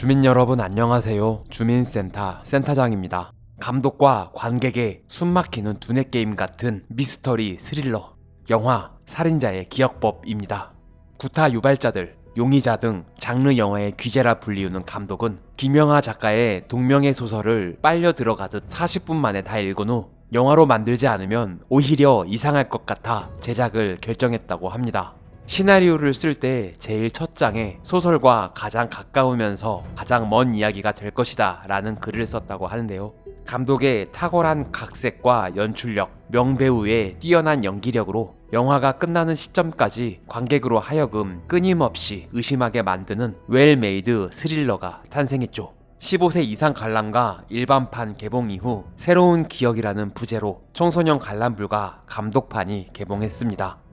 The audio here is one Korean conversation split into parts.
주민 여러분 안녕하세요. 주민센터 센터장입니다. 감독과 관객의 숨막히는 두뇌 게임 같은 미스터리 스릴러 영화 살인자의 기억법입니다. 구타 유발자들, 용의자 등 장르 영화의 귀재라 불리우는 감독은 김영하 작가의 동명의 소설을 빨려 들어가듯 40분 만에 다 읽은 후 영화로 만들지 않으면 오히려 이상할 것 같아 제작을 결정했다고 합니다. 시나리오를 쓸 때 제일 첫 장에 소설과 가장 가까우면서 가장 먼 이야기가 될 것이다 라는 글을 썼다고 하는데요. 감독의 탁월한 각색과 연출력, 명배우의 뛰어난 연기력으로 영화가 끝나는 시점까지 관객으로 하여금 끊임없이 의심하게 만드는 웰메이드 스릴러가 탄생했죠. 15세 이상 관람과 일반판 개봉 이후 새로운 기억이라는 부제로 청소년 관람불가 감독판이 개봉했습니다.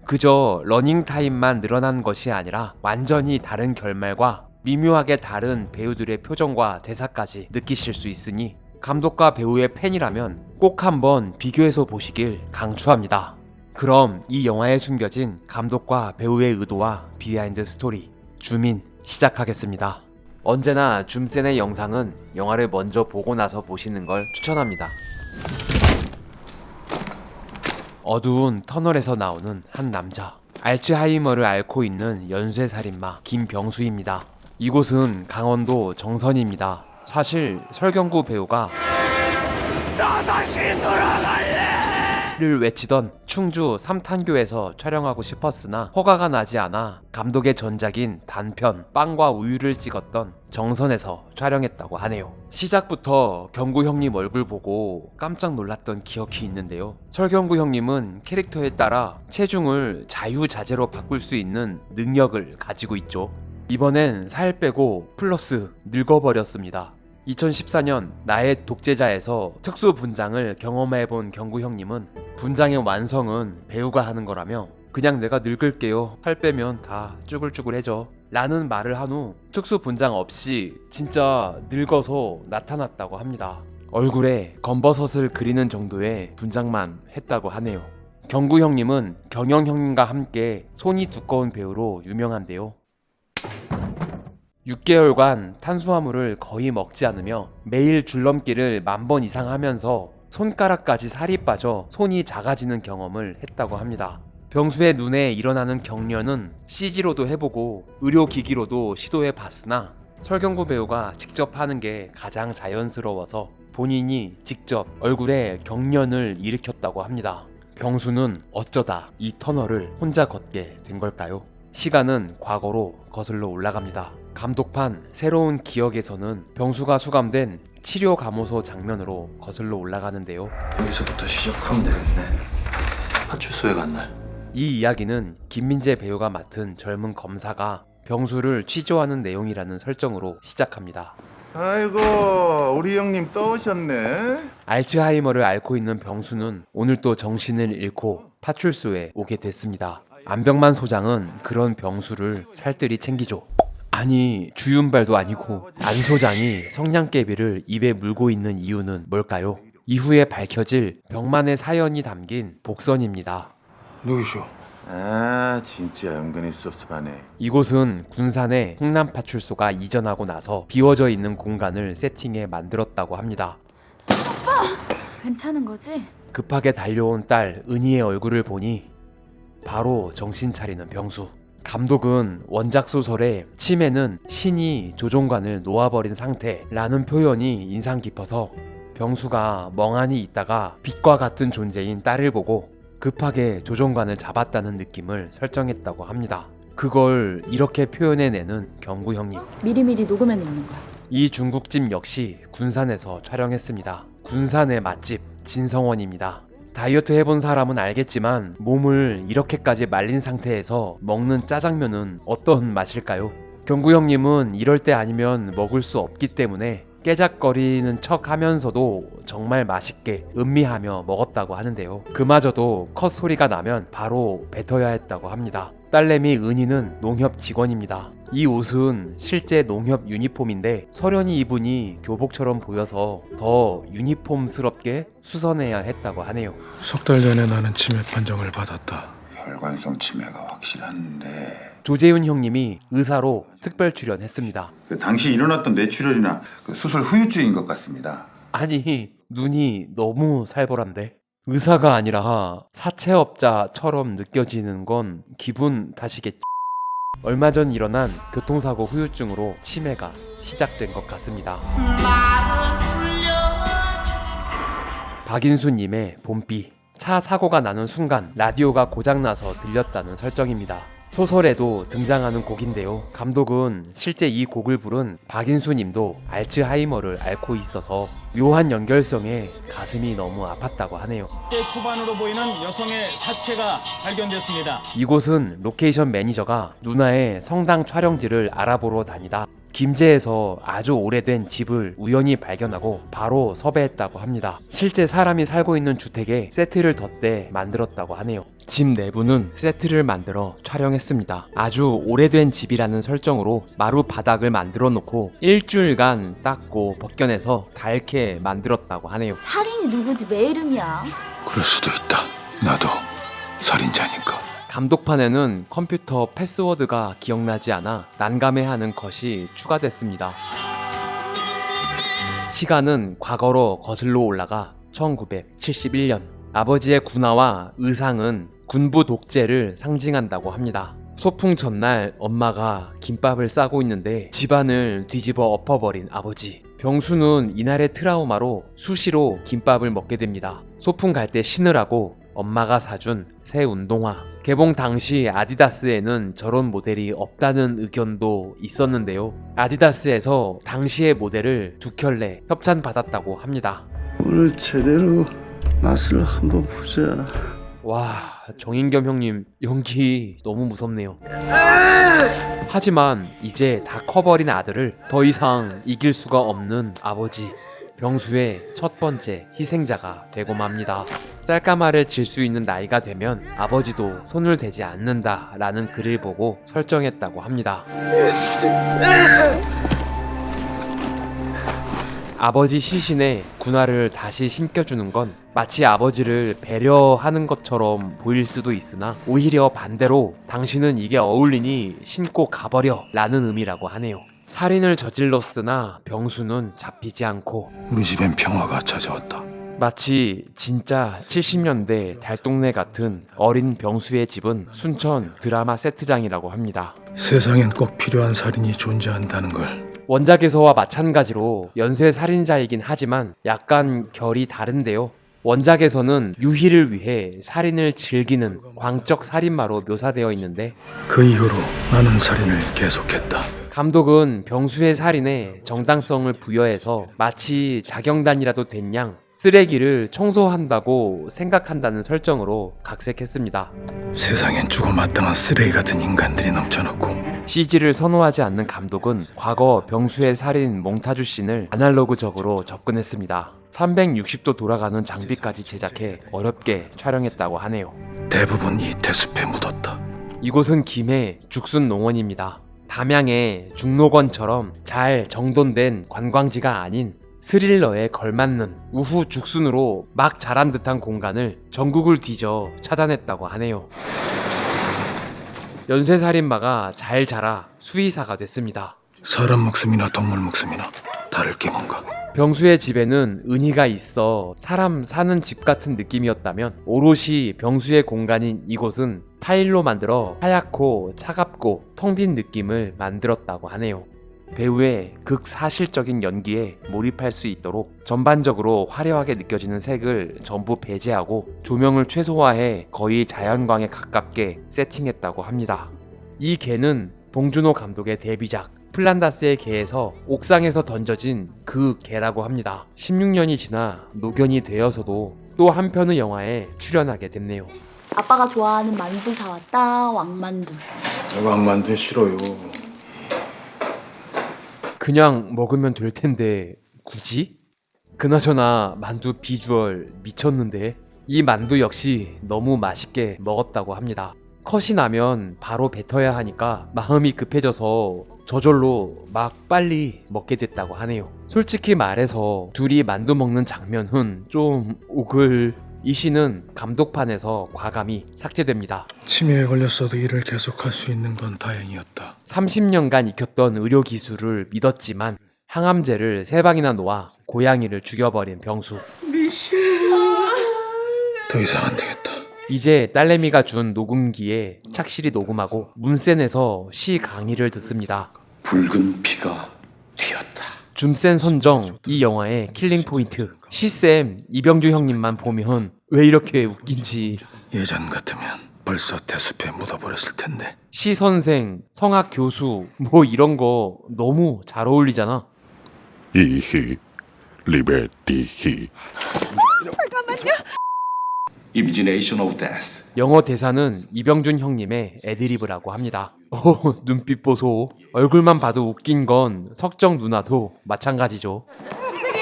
그저 러닝타임만 늘어난 것이 아니라 완전히 다른 결말과 미묘하게 다른 배우들의 표정과 대사까지 느끼실 수 있으니 감독과 배우의 팬이라면 꼭 한번 비교해서 보시길 강추합니다. 그럼 이 영화에 숨겨진 감독과 배우의 의도와 비하인드 스토리 줌인 시작하겠습니다. 언제나 줌센의 영상은 영화를 먼저 보고 나서 보시는 걸 추천합니다. 어두운 터널에서 나오는 한 남자, 알츠하이머를 앓고 있는 연쇄살인마 김병수입니다. 이곳은 강원도 정선입니다. 사실 설경구 배우가 나 다시 돌아갈래! 를 외치던 충주 삼탄교에서 촬영하고 싶었으나 허가가 나지 않아 감독의 전작인 단편 빵과 우유를 찍었던 정선에서 촬영했다고 하네요. 시작부터 경구 형님 얼굴 보고 깜짝 놀랐던 기억이 있는데요. 설경구 형님은 캐릭터에 따라 체중을 자유자재로 바꿀 수 있는 능력을 가지고 있죠. 이번엔 살 빼고 플러스 늙어버렸습니다. 2014년 나의 독재자에서 특수 분장을 경험해본 경구 형님은 분장의 완성은 배우가 하는 거라며 그냥 내가 늙을게요. 살 빼면 다 쭈글쭈글해져 라는 말을 한 후 특수 분장 없이 진짜 늙어서 나타났다고 합니다. 얼굴에 검버섯을 그리는 정도의 분장만 했다고 하네요. 경구 형님은 경영 형님과 함께 손이 두꺼운 배우로 유명한데요. 6개월간 탄수화물을 거의 먹지 않으며 매일 줄넘기를 10,000번 이상 하면서 손가락까지 살이 빠져 손이 작아지는 경험을 했다고 합니다. 병수의 눈에 일어나는 경련은 CG로도 해보고 의료기기로도 시도해봤으나 설경구 배우가 직접 하는 게 가장 자연스러워서 본인이 직접 얼굴에 경련을 일으켰다고 합니다. 병수는 어쩌다 이 터널을 혼자 걷게 된 걸까요? 시간은 과거로 거슬러 올라갑니다. 감독판 새로운 기억에서는 병수가 수감된 치료감호소 장면으로 거슬러 올라가는데요. 여기서부터 시작하면 되겠네. 파출소에 간 날. 이 이야기는 김민재 배우가 맡은 젊은 검사가 병수를 취조하는 내용이라는 설정으로 시작합니다. 아이고 우리 형님 또 오셨네. 알츠하이머를 앓고 있는 병수는 오늘 또 정신을 잃고 파출소에 오게 됐습니다. 안병만 소장은 그런 병수를 살뜰히 챙기죠. 아니 주윤발도 아니고 안 소장이 성냥개비를 입에 물고 있는 이유는 뭘까요? 이후에 밝혀질 병만의 사연이 담긴 복선입니다. 누구시오? 아 진짜 은근히 섭섭하네. 이곳은 군산의 흥남파출소가 이전하고 나서 비워져 있는 공간을 세팅해 만들었다고 합니다. 괜찮은 거지? 급하게 달려온 딸 은희의 얼굴을 보니 바로 정신 차리는 병수. 감독은 원작 소설에 치매는 신이 조종관을 놓아버린 상태라는 표현이 인상 깊어서 병수가 멍하니 있다가 빛과 같은 존재인 딸을 보고 급하게 조종관을 잡았다는 느낌을 설정했다고 합니다. 그걸 이렇게 표현해내는 경구 형님. 미리미리 녹음해 놓는 거야. 이 중국집 역시 군산에서 촬영했습니다. 군산의 맛집 진성원입니다. 다이어트 해본 사람은 알겠지만 몸을 이렇게까지 말린 상태에서 먹는 짜장면은 어떤 맛일까요? 경구 형님은 이럴 때 아니면 먹을 수 없기 때문에 깨작거리는 척 하면서도 정말 맛있게 음미하며 먹었다고 하는데요. 그마저도 컷 소리가 나면 바로 뱉어야 했다고 합니다. 딸내미 은희는 농협 직원입니다. 이 옷은 실제 농협 유니폼인데 서련이 입으니 교복처럼 보여서 더 유니폼스럽게 수선해야 했다고 하네요. 3달 전에 나는 치매 판정을 받았다. 혈관성 치매가 확실한데 조재훈 형님이 의사로 특별 출연했습니다. 당시 일어났던 뇌출혈이나 수술 후유증인 것 같습니다. 아니, 눈이 너무 살벌한데? 의사가 아니라 사채업자처럼 느껴지는 건 기분 탓이겠지. 얼마 전 일어난 교통사고 후유증으로 치매가 시작된 것 같습니다. 박인수님의 봄비. 차 사고가 나는 순간 라디오가 고장나서 들렸다는 설정입니다. 소설에도 등장하는 곡인데요. 감독은 실제 이 곡을 부른 박인수 님도 알츠하이머를 앓고 있어서 묘한 연결성에 가슴이 너무 아팠다고 하네요. 10대 초반으로 보이는 여성의 사체가 발견됐습니다. 이곳은 로케이션 매니저가 누나의 성당 촬영지를 알아보러 다니다 김제에서 아주 오래된 집을 우연히 발견하고 바로 섭외했다고 합니다. 실제 사람이 살고 있는 주택에 세트를 덧대 만들었다고 하네요. 집 내부는 세트를 만들어 촬영했습니다. 아주 오래된 집이라는 설정으로 마루 바닥을 만들어 놓고 일주일간 닦고 벗겨내서 닳게 만들었다고 하네요. 살인이 누구지 왜 이름이야? 그럴 수도 있다. 나도 살인자니까. 감독판에는 컴퓨터 패스워드가 기억나지 않아 난감해하는 컷이 추가됐습니다. 시간은 과거로 거슬러 올라가 1971년. 아버지의 군화와 의상은 군부 독재를 상징한다고 합니다. 소풍 전날 엄마가 김밥을 싸고 있는데 집안을 뒤집어 엎어버린 아버지. 병수는 이날의 트라우마로 수시로 김밥을 먹게 됩니다. 소풍 갈 때 신으라고 엄마가 사준 새 운동화. 개봉 당시 아디다스에는 저런 모델이 없다는 의견도 있었는데요. 아디다스에서 당시의 모델을 두 켤레 협찬받았다고 합니다. 오늘 제대로 맛을 한번 보자. 와, 정인겸 형님 연기 너무 무섭네요. 하지만 이제 다 커버린 아들을 더 이상 이길 수가 없는 아버지. 병수의 첫 번째 희생자가 되고 맙니다. 쌀가마를 질 수 있는 나이가 되면 아버지도 손을 대지 않는다 라는 글을 보고 설정했다고 합니다. 아버지 시신에 군화를 다시 신겨주는 건 마치 아버지를 배려하는 것처럼 보일 수도 있으나 오히려 반대로 당신은 이게 어울리니 신고 가버려 라는 의미라고 하네요. 살인을 저질렀으나 병수는 잡히지 않고 우리 집엔 평화가 찾아왔다. 마치 진짜 70년대 달동네 같은 어린 병수의 집은 순천 드라마 세트장이라고 합니다. 세상엔 꼭 필요한 살인이 존재한다는 걸. 원작에서와 마찬가지로 연쇄 살인자이긴 하지만 약간 결이 다른데요. 원작에서는 유희를 위해 살인을 즐기는 광적 살인마로 묘사되어 있는데 그 이후로 나는 살인을 계속했다. 감독은 병수의 살인에 정당성을 부여해서 마치 자경단이라도 된 양 쓰레기를 청소한다고 생각한다는 설정으로 각색했습니다. 세상엔 죽어마땅한 쓰레기 같은 인간들이 넘쳐났고 CG를 선호하지 않는 감독은 과거 병수의 살인 몽타주 씬을 아날로그적으로 접근했습니다. 360도 돌아가는 장비까지 제작해 어렵게 촬영했다고 하네요. 대부분 이 대숲에 묻었다. 이곳은 김해 죽순농원입니다. 담양의 죽록원처럼 잘 정돈된 관광지가 아닌 스릴러에 걸맞는 우후 죽순으로 막 자란 듯한 공간을 전국을 뒤져 찾아냈다고 하네요. 연쇄살인마가 잘 자라 수의사가 됐습니다. 사람 목숨이나 동물 목숨이나 다를 게 뭔가. 병수의 집에는 은희가 있어 사람 사는 집 같은 느낌이었다면 오롯이 병수의 공간인 이곳은 타일로 만들어 하얗고 차갑고 텅 빈 느낌을 만들었다고 하네요. 배우의 극사실적인 연기에 몰입할 수 있도록 전반적으로 화려하게 느껴지는 색을 전부 배제하고 조명을 최소화해 거의 자연광에 가깝게 세팅했다고 합니다. 이 개는 봉준호 감독의 데뷔작 플란다스의 개에서 옥상에서 던져진 그 개라고 합니다. 16년이 지나 노견이 되어서도 또 한편의 영화에 출연하게 됐네요. 아빠가 좋아하는 만두 사왔다. 왕만두. 왕만두 싫어요. 그냥 먹으면 될 텐데 굳이? 그나저나 만두 비주얼 미쳤는데 이 만두 역시 너무 맛있게 먹었다고 합니다. 컷이 나면 바로 뱉어야 하니까 마음이 급해져서 저절로 막 빨리 먹게 됐다고 하네요. 솔직히 말해서 둘이 만두 먹는 장면은 좀 이 씬은 감독판에서 과감히 삭제됩니다. 치매에 걸렸어도 일을 계속할 수 있는 건 다행이었다. 30년간 익혔던 의료 기술을 믿었지만 항암제를 3방이나 놓아 고양이를 죽여버린 병수. 더 이상 안 되겠다. 이제 딸내미가 준 녹음기에 착실히 녹음하고 문센에서 시 강의를 듣습니다. 붉은 피가 튀었다. 줌센 선정 이 영화의 킬링 포인트. 시쌤 이병주 형님만 보면 왜 이렇게 웃긴지. 예전 같으면 벌써 대숲에 묻어버렸을 텐데. 시 선생, 성악 교수 뭐 이런 거 너무 잘 어울리잖아. 이히 리베티히 Imagination of Death. 영어 대사는 이병준 형님의 애드리브라고 합니다. 눈빛 보소. 얼굴만 봐도 웃긴 건 석정 누나도 마찬가지죠. 선생님,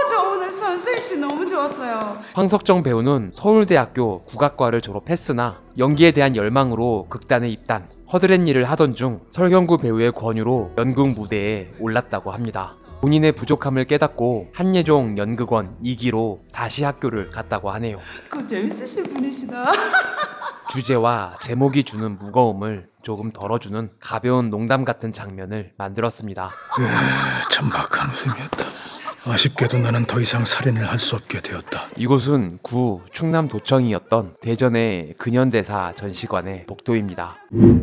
저 오늘 선생님 씨 너무 좋았어요. 황석정 배우는 서울대학교 국악과를 졸업했으나 연기에 대한 열망으로 극단에 입단. 허드렛 일을 하던 중 설경구 배우의 권유로 연극 무대에 올랐다고 합니다. 본인의 부족함을 깨닫고 한예종 연극원 2기로 다시 학교를 갔다고 하네요. 그 재밌으신 분이시다. 주제와 제목이 주는 무거움을 조금 덜어주는 가벼운 농담 같은 장면을 만들었습니다. 천박한 웃음이었다. 아쉽게도 나는 더 이상 살인을 할 수 없게 되었다. 이곳은 구 충남도청이었던 대전의 근현대사 전시관의 복도입니다.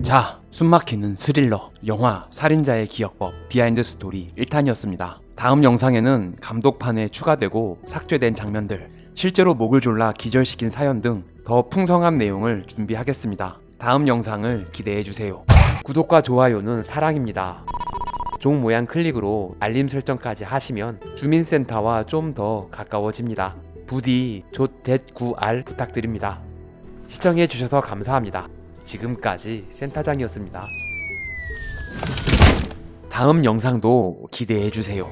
자, 숨막히는 스릴러 영화 살인자의 기억법 비하인드 스토리 1탄이었습니다. 다음 영상에는 감독판에 추가되고 삭제된 장면들, 실제로 목을 졸라 기절시킨 사연 등 더 풍성한 내용을 준비하겠습니다. 다음 영상을 기대해주세요. 구독과 좋아요는 사랑입니다. 종 모양 클릭으로 알림 설정까지 하시면 주민센터와 좀 더 가까워집니다. 부디 조.9R 부탁드립니다. 시청해주셔서 감사합니다. 지금까지 센터장이었습니다. 다음 영상도 기대해주세요.